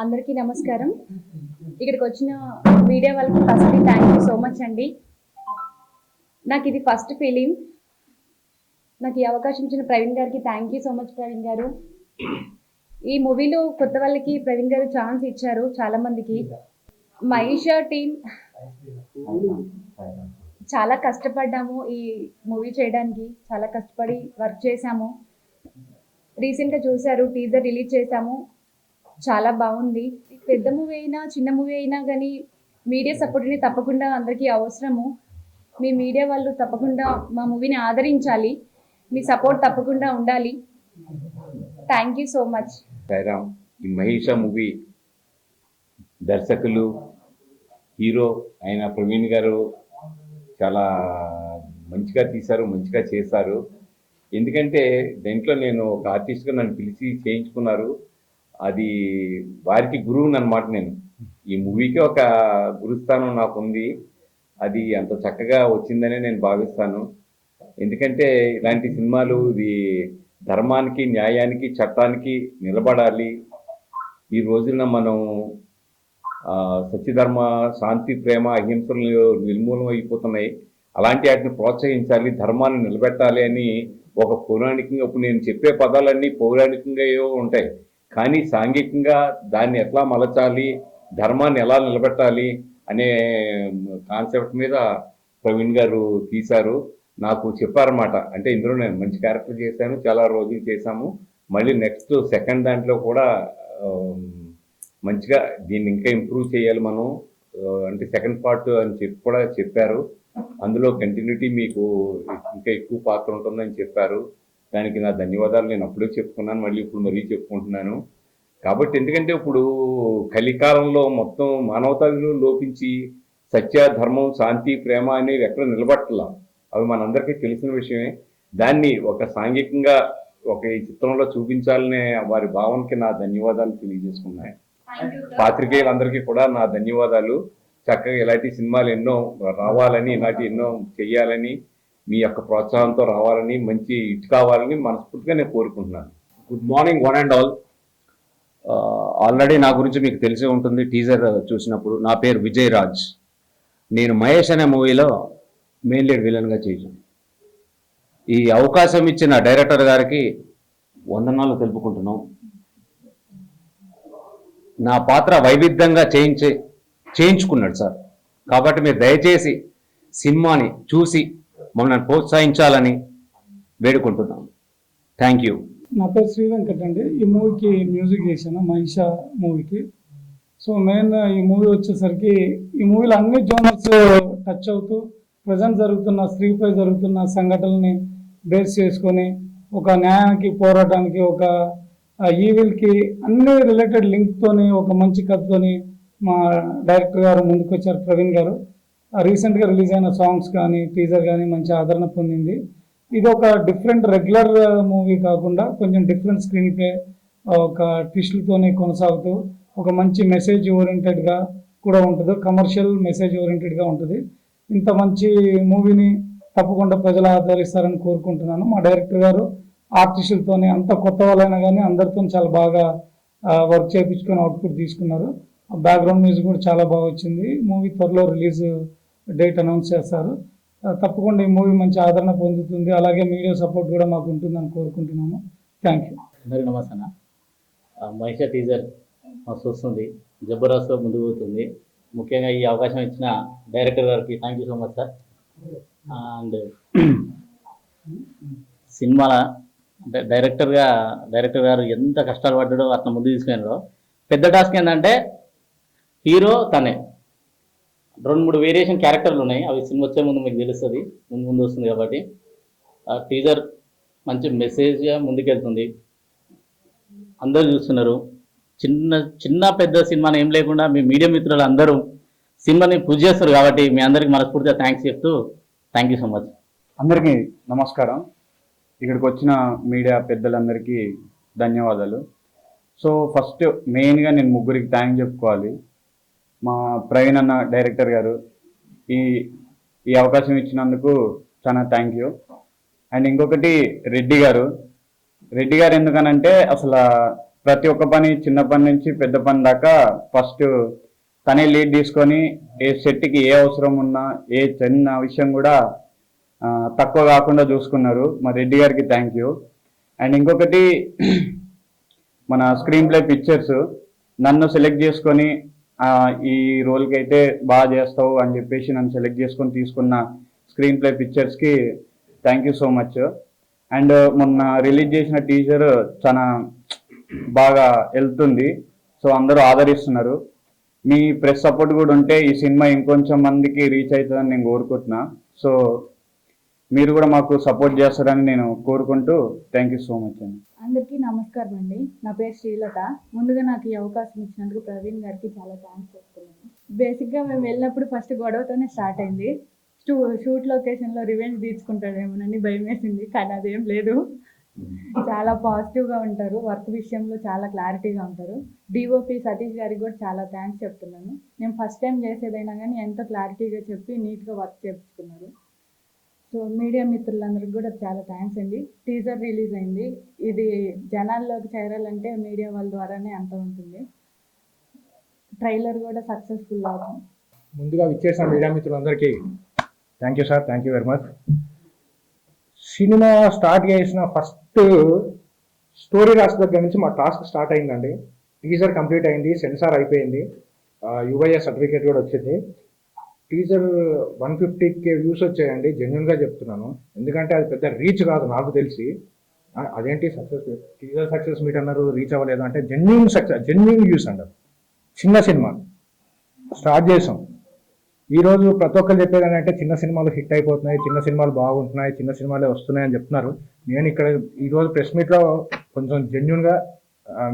అందరికీ నమస్కారం. ఇక్కడికి వచ్చిన మీడియా వాళ్ళకి first thank you so much అండి. నాకు ఇది ఫస్ట్ ఫిలిం. నాకు ఈ అవకాశం ఇచ్చిన ప్రవీణ్ గారికి thank you so much. Praveen గారు, ఈ మూవీలో కొత్త వాళ్ళకి ప్రవీణ్ గారు ఛాన్స్ ఇచ్చారు చాలా మందికి. మహిషా టీం చాలా కష్టపడ్డాము ఈ మూవీ చేయడానికి, చాలా కష్టపడి వర్క్ చేశాము. రీసెంట్గా చూశారు, టీజర్ రిలీజ్ చేశాము, చాలా బాగుంది. పెద్ద మూవీ అయినా చిన్న మూవీ అయినా కానీ మీడియా సపోర్ట్ని తప్పకుండా అందరికీ అవసరము. మీ మీడియా వాళ్ళు తప్పకుండా మా మూవీని ఆదరించాలి, మీ సపోర్ట్ తప్పకుండా ఉండాలి. Thank you so much. Sairam. ఈ మహిషా మూవీ దర్శకులు హీరో అయిన ప్రవీణ్ గారు చాలా మంచిగా తీశారు, మంచిగా చేశారు. ఎందుకంటే దీంట్లో నేను ఒక ఆర్టిస్ట్గా నన్ను పిలిచి చేయించుకున్నారు. అది వారికి గురువుని అనమాట. నేను ఈ మూవీకి ఒక గురుస్థానం నాకు ఉంది. అది అంత చక్కగా వచ్చిందనే నేను భావిస్తాను. ఎందుకంటే ఇలాంటి సినిమాలు ఇది ధర్మానికి, న్యాయానికి, చట్టానికి నిలబడాలి. ఈ రోజున మనం సత్యధర్మ, శాంతి, ప్రేమ, అహింసలు నిర్మూలన అయిపోతున్నాయి. అలాంటి వాటిని ప్రోత్సహించాలి, ధర్మాన్ని నిలబెట్టాలి అని ఒక పౌరాణికంగా, ఇప్పుడు నేను చెప్పే పదాలన్నీ పౌరాణికంగా ఏవో ఉంటాయి, కానీ సాంఘికంగా దాన్ని ఎట్లా మలచాలి, ధర్మాన్ని ఎలా నిలబెట్టాలి అనే కాన్సెప్ట్ మీద ప్రవీణ్ గారు తీశారు. నాకు చెప్పారన్నమాట. అంటే ఇందులో నేను మంచి క్యారెక్టర్ చేశాను, చాలా రోజులు చేశాము. మళ్ళీ నెక్స్ట్ సెకండ్ దాంట్లో కూడా మంచిగా దీన్ని ఇంకా ఇంప్రూవ్ చేయాలి మనం, అంటే సెకండ్ పార్ట్ అని చెప్పి కూడా చెప్పారు. అందులో కంటిన్యూటీ మీకు ఇంకా ఎక్కువ పాత్ర ఉంటుందని చెప్పారు. దానికి నా ధన్యవాదాలు నేను అప్పుడే చెప్పుకున్నాను, మళ్ళీ ఇప్పుడు మరీ చెప్పుకుంటున్నాను. కాబట్టి ఎందుకంటే ఇప్పుడు కలికాలంలో మొత్తం మానవతా విలువలు లోపించి సత్య, ధర్మం, శాంతి, ప్రేమ అనేవి ఎక్కడ నిలబట్టలా. అవి మనందరికీ తెలిసిన విషయమే. దాన్ని ఒక సాంఘికంగా ఒక ఈ చిత్రంలో చూపించాలనే వారి భావనకి నా ధన్యవాదాలు తెలియజేసుకున్నాయి. పాత్రికేయులందరికీ కూడా నా ధన్యవాదాలు. చక్కగా ఇలాంటి సినిమాలు ఎన్నో రావాలని, ఇలాంటి ఎన్నో చెయ్యాలని, మీ యొక్క ప్రోత్సాహంతో రావాలని, మంచి హిట్ కావాలని మనస్ఫూర్తిగా నేను కోరుకుంటున్నాను. Good morning one and all. Already నా గురించి మీకు తెలిసే ఉంటుంది టీజర్ చూసినప్పుడు. నా పేరు విజయ్ రాజ్. నేను మహేష్ అనే మూవీలో మెయిన్ లీడ్ విలన్గా చేశాను. ఈ అవకాశం ఇచ్చిన డైరెక్టర్ గారికి వందనాలు తెలుపుకుంటున్నాం. నా పాత్ర వైవిధ్యంగా చేయించుకున్నాడు సార్. కాబట్టి మీరు దయచేసి సినిమాని చూసి మమ్మల్ని ప్రోత్సహించాలని వేడుకుంటున్నాను. Thank you. నా పేరు శ్రీ వెంకట్ అండి. ఈ మూవీకి మ్యూజిక్ చేశాను, మహిషా మూవీకి. సో మెయిన్ ఈ మూవీ వచ్చేసరికి ఈ మూవీలో అన్ని జోనర్స్ టచ్ అవుతూ ప్రజెంట్ జరుగుతున్న స్త్రీపై జరుగుతున్న సంఘటనల్ని బేస్ చేసుకొని ఒక న్యాయానికి, పోరాటానికి, ఒక ఈవిల్కి అన్ని రిలేటెడ్ లింక్తోని ఒక మంచి కథతోని మా డైరెక్టర్ గారు ముందుకు వచ్చారు, ప్రవీణ్ గారు. రీసెంట్గా రిలీజ్ అయిన సాంగ్స్ కానీ టీజర్ కానీ మంచి ఆదరణ పొందింది. ఇది ఒక డిఫరెంట్ రెగ్యులర్ మూవీ కాకుండా కొంచెం డిఫరెంట్ స్క్రీన్ ప్లే, ఒక ట్విస్ట్లతోనే కొనసాగుతూ ఒక మంచి మెసేజ్ ఓరియంటెడ్గా కూడా ఉంటుంది, కమర్షియల్ మెసేజ్ ఓరియంటెడ్గా ఉంటుంది. ఇంత మంచి మూవీని తప్పకుండా ప్రజలు ఆదరిస్తారని కోరుకుంటున్నాను. మా డైరెక్టర్ గారు ఆర్టిస్టులతోనే, అంత కొత్త వాళ్ళైనా కానీ అందరితో చాలా బాగా వర్క్ చేయించుకొని అవుట్పుట్ తీసుకున్నారు. బ్యాక్గ్రౌండ్ మ్యూజిక్ కూడా చాలా బాగా వచ్చింది. మూవీ త్వరలో రిలీజ్ డేట్ అనౌన్స్ చేస్తారు. తప్పకుండా ఈ మూవీ మంచి ఆదరణ పొందుతుంది. అలాగే మీడియా సపోర్ట్ కూడా మాకు ఉంటుందని కోరుకుంటున్నాము. Thank you. అందరికీ నమస్తే అన్న. మహిషా టీజర్ మస్తు వస్తుంది, జబర్దస్త్గా ముందుకు పోతుంది. ముఖ్యంగా ఈ అవకాశం ఇచ్చిన డైరెక్టర్ గారికి thank you so much sir. And సినిమాల అంటే డైరెక్టర్ గారు ఎంత కష్టాలు పడ్డాడో అట్లా ముందు తీసుకున్నారో. పెద్ద టాస్క్ ఏంటంటే హీరో తనే 2-3 వేరియేషన్ క్యారెక్టర్లు ఉన్నాయి. అవి సినిమా వచ్చే ముందు మీకు తెలుస్తుంది, ముందు వస్తుంది. కాబట్టి టీజర్ మంచి మెసేజ్గా ముందుకెళ్తుంది, అందరూ చూస్తున్నారు. చిన్న పెద్ద సినిమాని ఏం లేకుండా మీ మీడియా మిత్రులు అందరూ సినిమాని పూజ చేస్తారు. కాబట్టి మీ అందరికీ మనస్ఫూర్తిగా థ్యాంక్స్ చెప్తూ థ్యాంక్ యూ సో మచ్. అందరికీ నమస్కారం. ఇక్కడికి వచ్చిన మీడియా పెద్దలందరికీ ధన్యవాదాలు. సో ఫస్ట్ మెయిన్గా నేను ముగ్గురికి థ్యాంక్ చెప్పుకోవాలి. మా ప్రవీణ్ అన్న డైరెక్టర్ గారు ఈ అవకాశం ఇచ్చినందుకు చాలా థ్యాంక్ యూ. అండ్ ఇంకొకటి రెడ్డి గారు ఎందుకనంటే అసలు ప్రతి ఒక్క పని చిన్న పని నుంచి పెద్ద పని దాకా ఫస్ట్ తనే లీడ్ తీసుకొని ఏ సెట్కి ఏ అవసరం ఉన్నా ఏ చిన్న విషయం కూడా తక్కువ కాకుండా చూసుకున్నారు. మా రెడ్డి గారికి థ్యాంక్ యూ. అండ్ ఇంకొకటి మన స్క్రీన్ ప్లే పిక్చర్స్ నన్ను సెలెక్ట్ చేసుకొని ఈ రోల్కి అయితే బాగా చేస్తావు అని చెప్పేసి నన్ను సెలెక్ట్ చేసుకొని తీసుకున్న స్క్రీన్ ప్లే పిక్చర్స్కి thank you so much. And మొన్న రిలీజ్ చేసిన టీజర్ చాలా బాగా వెళ్తుంది. సో అందరూ ఆదరిస్తున్నారు. మీ ప్రెస్ సపోర్ట్ కూడా ఉంటే ఈ సినిమా ఇంకొంచెం మందికి రీచ్ అవుతుందని నేను కోరుకుంటున్నా. సో మీరు కూడా మాకు సపోర్ట్ చేస్తారని నేను కోరుకుంటూ థ్యాంక్ యూ సో మచ్ అండి. అందరికీ నమస్కారం అండి. నా పేరు శ్రీలత. ముందుగా నాకు ఈ అవకాశం ఇచ్చినందుకు ప్రవీణ్ గారికి చాలా థ్యాంక్స్ చెప్తున్నాను. బేసిక్గా మేము వెళ్ళినప్పుడు ఫస్ట్ గొడవతోనే స్టార్ట్ అయింది. షూట్ లొకేషన్లో రివెంజ్ తీర్చుకుంటాడేమోనని భయం వేసింది, కానీ అదేం లేదు. చాలా పాజిటివ్గా ఉంటారు, వర్క్ విషయంలో చాలా క్లారిటీగా ఉంటారు. డిఓపి సతీష్ గారికి కూడా చాలా థ్యాంక్స్ చెప్తున్నాను. నేను ఫస్ట్ టైం చేసేదైనా కానీ ఎంతో క్లారిటీగా చెప్పి నీట్గా వర్క్ చేయించుకున్నారు. సో మీడియా మిత్రులందరికీ కూడా చాలా థ్యాంక్స్ అండి. టీజర్ రిలీజ్ అయింది. ఇది జనాల్లోకి చేరాలంటే మీడియా వాళ్ళ ద్వారానే అంత ఉంటుంది. ట్రైలర్ కూడా సక్సెస్ఫుల్ అవుతుంది. ముందుగా విచ్చేసిన మీడియా మిత్రులందరికీ thank you sir, thank you very much. Cinema start చేసిన ఫస్ట్ స్టోరీ రాసిన దగ్గర నుంచి మా టాస్క్ స్టార్ట్ అయిందండి. టీజర్ కంప్లీట్ అయింది, సెన్సార్ అయిపోయింది, యుఐఏ సర్టిఫికేట్ కూడా వచ్చింది. టీజర్ 150K వ్యూస్ వచ్చాయండి. జెన్యున్గా చెప్తున్నాను, ఎందుకంటే అది పెద్ద రీచ్ కాదు నాకు తెలిసి. అదేంటి సక్సెస్ టీజర్ సక్సెస్ మీట్ అన్నారు, రీచ్ అవ్వలేదు అంటే జెన్యున్ సక్సెస్, జెన్యున్ వ్యూస్ అన్నారు. చిన్న సినిమా స్టార్ట్ చేసాం. ఈరోజు ప్రతి ఒక్కరు చెప్పేది ఏంటంటే చిన్న సినిమాలు హిట్ అయిపోతున్నాయి, చిన్న సినిమాలు బాగుంటున్నాయి, చిన్న సినిమాలే వస్తున్నాయి అని చెప్తున్నారు. నేను ఇక్కడ ఈరోజు ప్రెస్ మీట్లో కొంచెం జెన్యున్గా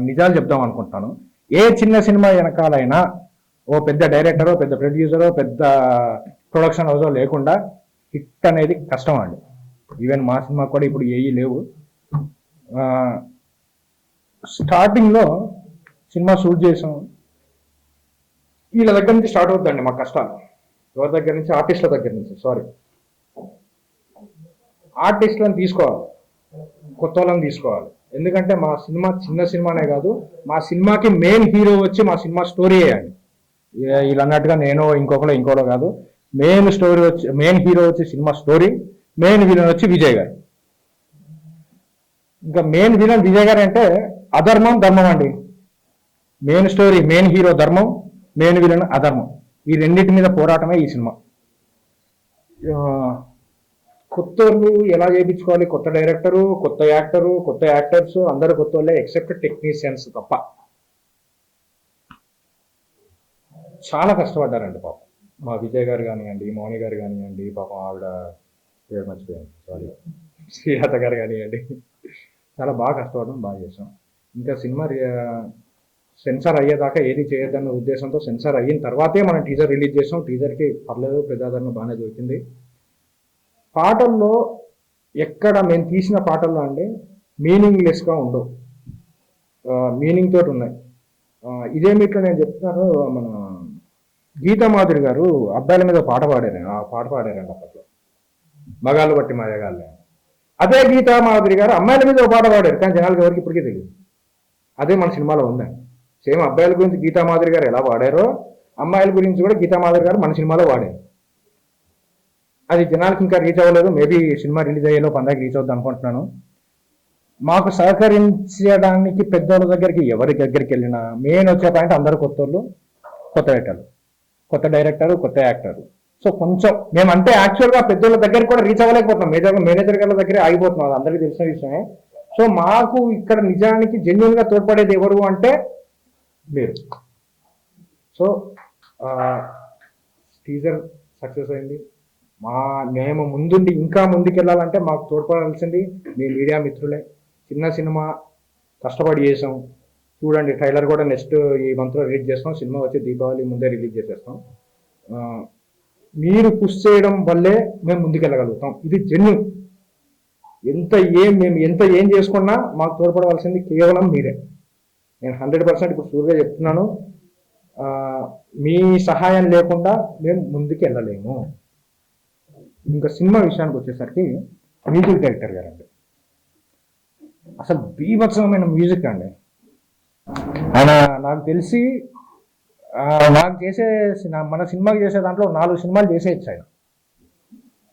నిజాలు చెప్దాం అనుకుంటున్నాను. ఏ చిన్న సినిమా వెనకాలైనా ఓ పెద్ద డైరెక్టరో, పెద్ద ప్రొడ్యూసరో, పెద్ద ప్రొడక్షన్ హౌసో లేకుండా హిట్ అనేది కష్టం అండి. ఈవెన్ మా సినిమా కూడా ఇప్పుడు ఏవి లేవు. స్టార్టింగ్లో సినిమా షూట్ చేసాం. వీళ్ళ దగ్గర నుంచి స్టార్ట్ అవుతుందండి మా కష్టాలు. ఎవరి దగ్గర నుంచి? ఆర్టిస్టుల దగ్గర నుంచి. ఆర్టిస్టులను తీసుకోవాలి, కొత్త వాళ్ళని తీసుకోవాలి. ఎందుకంటే మా సినిమా చిన్న సినిమానే కాదు, మా సినిమాకి మెయిన్ హీరో వచ్చి మా సినిమా స్టోరీ వేయండి. వీళ్ళు అన్నట్టుగా నేను ఇంకోలో కాదు. మెయిన్ స్టోరీ వచ్చి, మెయిన్ హీరో వచ్చి సినిమా స్టోరీ, మెయిన్ విలన్ వచ్చి విజయ్ గారు. ఇంకా మెయిన్ విలన్ విజయ్ గారు అంటే అధర్మం ధర్మం అండి. మెయిన్ స్టోరీ, మెయిన్ హీరో ధర్మం, మెయిన్ విలన్ అధర్మం. ఈ రెండింటి మీద పోరాటమే ఈ సినిమా. కొత్త వాళ్ళు ఎలా చేయించుకోవాలి? కొత్త డైరెక్టరు, కొత్త యాక్టరు, కొత్త యాక్టర్స్ అందరూ కొత్త వాళ్ళే, ఎక్సెప్ట్ టెక్నీషియన్స్ తప్ప. చాలా కష్టపడ్డారండి పాపం. మా విజయ్ గారు కానివ్వండి, మౌని గారు కానివ్వండి, పాపం ఆవిడ పేరు మర్చిపోయాను, సారీ, శ్రీలత గారు కానివ్వండి, చాలా బాగా కష్టపడడం, బాగా చేసాం. ఇంకా సినిమా సెన్సార్ అయ్యేదాకా ఏది చేయొద్దన్న ఉద్దేశంతో సెన్సార్ అయిన తర్వాతే మనం టీజర్ రిలీజ్ చేసాం. టీజర్కి పర్లేదు, ప్రజాదరణ బాగానే దొరికింది. పాటల్లో ఎక్కడ మేము తీసిన పాటల్లో అండి మీనింగ్లెస్గా ఉండవు, మీనింగ్ తోటి ఉన్నాయి. ఇదే మీట్లో నేను చెప్తున్నాను, మన గీతామాధురి గారు అబ్బాయిల మీద పాట పాడారు. ఆ పాట పాడారండి అప్పట్లో, మగాళ్ళు బట్టి మయగాళ్ళే. అదే గీతామాధురి గారు అమ్మాయిల మీద ఒక పాట పాడారు, కానీ జనాలకు ఎవరికి ఇప్పటికీ తెలియదు. అదే మన సినిమాలో ఉందండి. సేమ్ అబ్బాయిల గురించి గీతామాధురి గారు ఎలా వాడారో, అమ్మాయిల గురించి కూడా గీతామాధురి గారు మన సినిమాలో వాడారు. అది జనాలకి ఇంకా రీచ్ అవ్వలేదు. మేబీ సినిమా రిలీజ్ అయ్యేలో పందాకి రీచ్ అవుద్ది అనుకుంటున్నాను. మాకు సహకరించడానికి పెద్దోళ్ళ దగ్గరికి ఎవరి దగ్గరికి వెళ్ళినా మెయిన్ వచ్చే పాయింట్ అందరూ కొత్తోళ్ళు, కొత్త రైటర్లు, కొత్త డైరెక్టరు, కొత్త యాక్టరు. సో కొంచెం మేమంటే యాక్చువల్గా పెద్దోళ్ళ దగ్గరికి కూడా రీచ్ అవ్వలేకపోతున్నాం, మేనేజర్ గారి దగ్గరే ఆగిపోతున్నాం, అది అందరికీ తెలిసిన విషయమే. సో మాకు ఇక్కడ నిజానికి జెన్యున్గా తోడ్పడేది ఎవరు అంటే మీరు. సో టీజర్ సక్సెస్ అయింది. మేము ముందుండి ఇంకా ముందుకెళ్ళాలంటే మాకు తోడ్పడాల్సింది మీ మీడియా మిత్రులే. చిన్న సినిమా కష్టపడి చేసాం. చూడండి, ట్రైలర్ కూడా నెక్స్ట్ ఈ మంత్లో రిలీజ్ చేస్తాం. సినిమా వచ్చి దీపావళి ముందే రిలీజ్ చేసేస్తాం. మీరు పుష్ చేయడం వల్లే మేము ముందుకెళ్ళగలుగుతాం. ఇది జెన్యూన్. మేము ఎంత ఏం చేసుకున్నా మాకు తోడ్పడవలసింది కేవలం మీరే. నేను 100% ఇప్పుడు షూర్గా చెప్తున్నాను, మీ సహాయం లేకుండా మేము ముందుకు వెళ్ళలేము. ఇంకా సినిమా విషయానికి వచ్చేసరికి మ్యూజిక్ డైరెక్టర్ గారు అండి, అసలు బీభత్సమైన మ్యూజిక్ అండి. ఆయన నాకు తెలిసి నాకు చేసే మన సినిమాకి చేసే దాంట్లో 4 సినిమాలు చేసేయచ్చు ఆయన.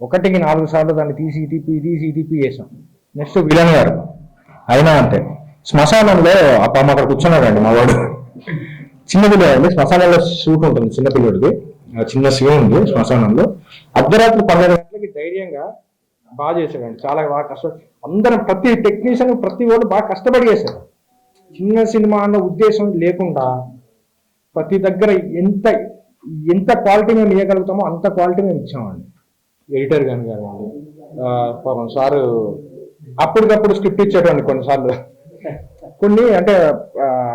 ఒకటికి 4 సార్లు దాన్ని తీసి తిప్పి చేసాం. నెక్స్ట్ విలన్ గారు అయినా అంతే. శ్మశానంలో అమ్మ అక్కడ కూర్చున్నాడండి మా వాడు, చిన్న పిల్లవాడు. శ్మశానంలో షూట్ ఉంటుంది చిన్న పిల్లడికి, చిన్న సీన్ ఉంది శ్మశానంలో. అర్ధరాత్రి 12 గంటలకి ధైర్యంగా బాగా చేశాడండి, చాలా బాగా కష్టపడి. అందరం ప్రతి టెక్నీషియన్ ప్రతి వాళ్ళు బాగా కష్టపడి చేశారు. చిన్న సినిమా అన్న ఉద్దేశం లేకుండా ప్రతి దగ్గర ఎంత క్వాలిటీ మేము ఇవ్వగలుగుతామో అంత క్వాలిటీ మేము ఇచ్చామండి. ఎడిటర్ గాని కానివ్వండి, పాపం సారు అప్పటికప్పుడు స్క్రిప్ట్ ఇచ్చేటండి కొన్నిసార్లు. కొన్ని అంటే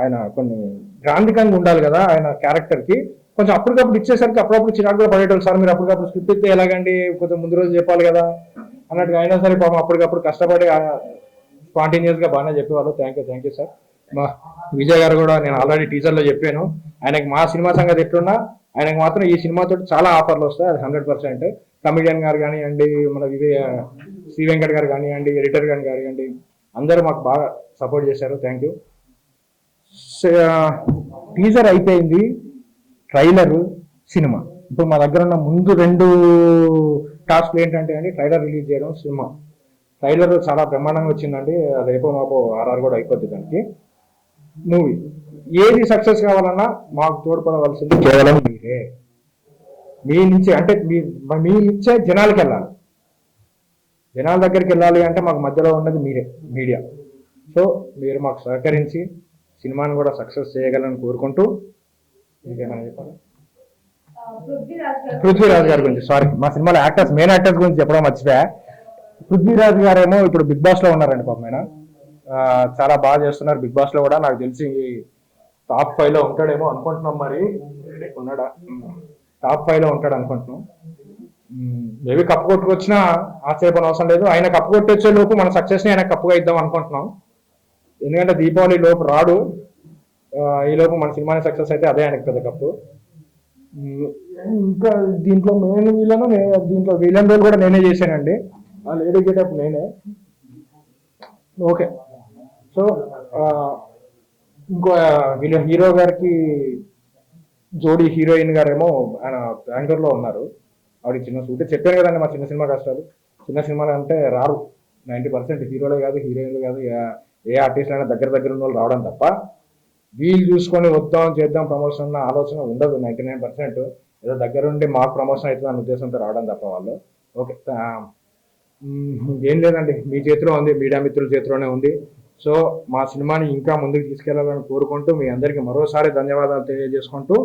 ఆయన కొన్ని గ్రాంధికంగా ఉండాలి కదా ఆయన క్యారెక్టర్కి, కొంచెం అప్పటికప్పుడు ఇచ్చేసరికి అప్పుడప్పుడు చిరాకు కూడా పడేటోళ్ళు. సార్ మీరు అప్పటికప్పుడు స్క్రిప్ట్ ఇస్తే ఎలాగండి, కొంచెం ముందు రోజు చెప్పాలి కదా అన్నట్టుగా. అయినా సరే పాపం అప్పటికప్పుడు కష్టపడి స్పాంటేనియస్గా బాగానే చెప్పేవాళ్ళు. Thank you sir. మా విజయ్ గారు కూడా నేను ఆల్రెడీ టీజర్లో చెప్పాను, ఆయనకి మా సినిమా సంగతి ఎట్లున్నా ఆయనకు మాత్రం ఈ సినిమాతో చాలా ఆఫర్లు వస్తాయి, అది 100%. కమిడియన్ గారు కానివ్వండి, మన శ్రీ వెంకట్ గారు కానివ్వండి, ఎడిటర్ గారు కానివ్వండి, అందరూ మాకు బాగా సపోర్ట్ చేశారు. Thank you. టీజర్ అయిపోయింది, ట్రైలర్, సినిమా. ఇప్పుడు మా దగ్గర ఉన్న ముందు 2 టాస్క్లు ఏంటంటే అండి, ట్రైలర్ రిలీజ్ చేయడం, సినిమా. ట్రైలర్ చాలా బ్రహ్మాండంగా వచ్చిందండి, రేపో మాపో RR కూడా అయిపోద్ది దానికి. మూవీ ఏది సక్సెస్ కావాలన్నా మాకు తోడ్పడవలసింది కేవలం మీరే. మీ నుంచి అంటే మీ నుంచే జనాలకి వెళ్ళాలి, జనాల దగ్గరికి వెళ్ళాలి అంటే మాకు మధ్యలో ఉన్నది మీరే, మీడియా. సో మీరు మాకు సహకరించి సినిమాని కూడా సక్సెస్ చేయగలని కోరుకుంటూ, ఇంకేమైనా చెప్పాలి? పృథ్వీరాజ్ గారి గురించి, సారీ, మా సినిమాలో మెయిన్ యాక్టర్స్ గురించి చెప్పడం మర్చిపోయా. పృథ్వీరాజ్ గారేమో ఇప్పుడు బిగ్ బాస్ లో ఉన్నారండి పాపం. ఆయన చాలా బాగా చేస్తున్నారు బిగ్ బాస్ లో కూడా. నాకు తెలిసి టాప్ 5 లో ఉంటాడేమో అనుకుంటున్నాం, మరి ఉన్నాడా? టాప్ 5 లో ఉంటాడు అనుకుంటున్నాం. మేబీ కప్పు కొట్టుకొచ్చినా ఆశ్చర్యపోయిన అవసరం లేదు. ఆయన కప్పు కొట్టొచ్చే లోపు మన సక్సెస్ ని ఆయన కప్పుగా ఇద్దాం అనుకుంటున్నాం. ఎందుకంటే దీపావళి లోపు రాడు, ఈ లోపు మన సినిమాని సక్సెస్ అయితే అదే ఆయనకు పెద్ద కప్పు. ఇంకా దీంట్లో మెయిన్ దీంట్లో విలన్ రోల్ కూడా నేనే చేశానండి, ఆ లేడీ గెటప్ నేనే. ఓకే. సో ఇంకో హీరో గారికి జోడీ హీరోయిన్ గారేమో ఆయన బెంగళూరులో ఉన్నారు. ఆవిడ చిన్న సూట్ చెప్పాను కదండి, మా చిన్న సినిమా కష్టాలు. చిన్న సినిమాలు అంటే రారు 90%, హీరోలే కాదు హీరోయిన్లు కాదు ఏ ఆర్టిస్ట్ అయినా దగ్గర ఉన్న వాళ్ళు రావడం తప్ప, వీళ్ళు చూసుకొని వద్దాం చేద్దాం ప్రమోషన్ అన్న ఆలోచన ఉండదు 99%. ఏదో దగ్గర ఉండి మాకు ప్రమోషన్ అవుతుంది అన్న ఉద్దేశంతో రావడం తప్ప వాళ్ళు. ఓకే, ఏం లేదండి, మీ చేతిలో ఉంది, మీడియా మిత్రుల చేతిలోనే ఉంది. సో మా సినిమాని ఇంకా ముందుకు తీసుకెళ్లాలని కోరుకుంటూ మీ అందరికీ మరోసారి ధన్యవాదాలు తెలియజేసుకుంటూ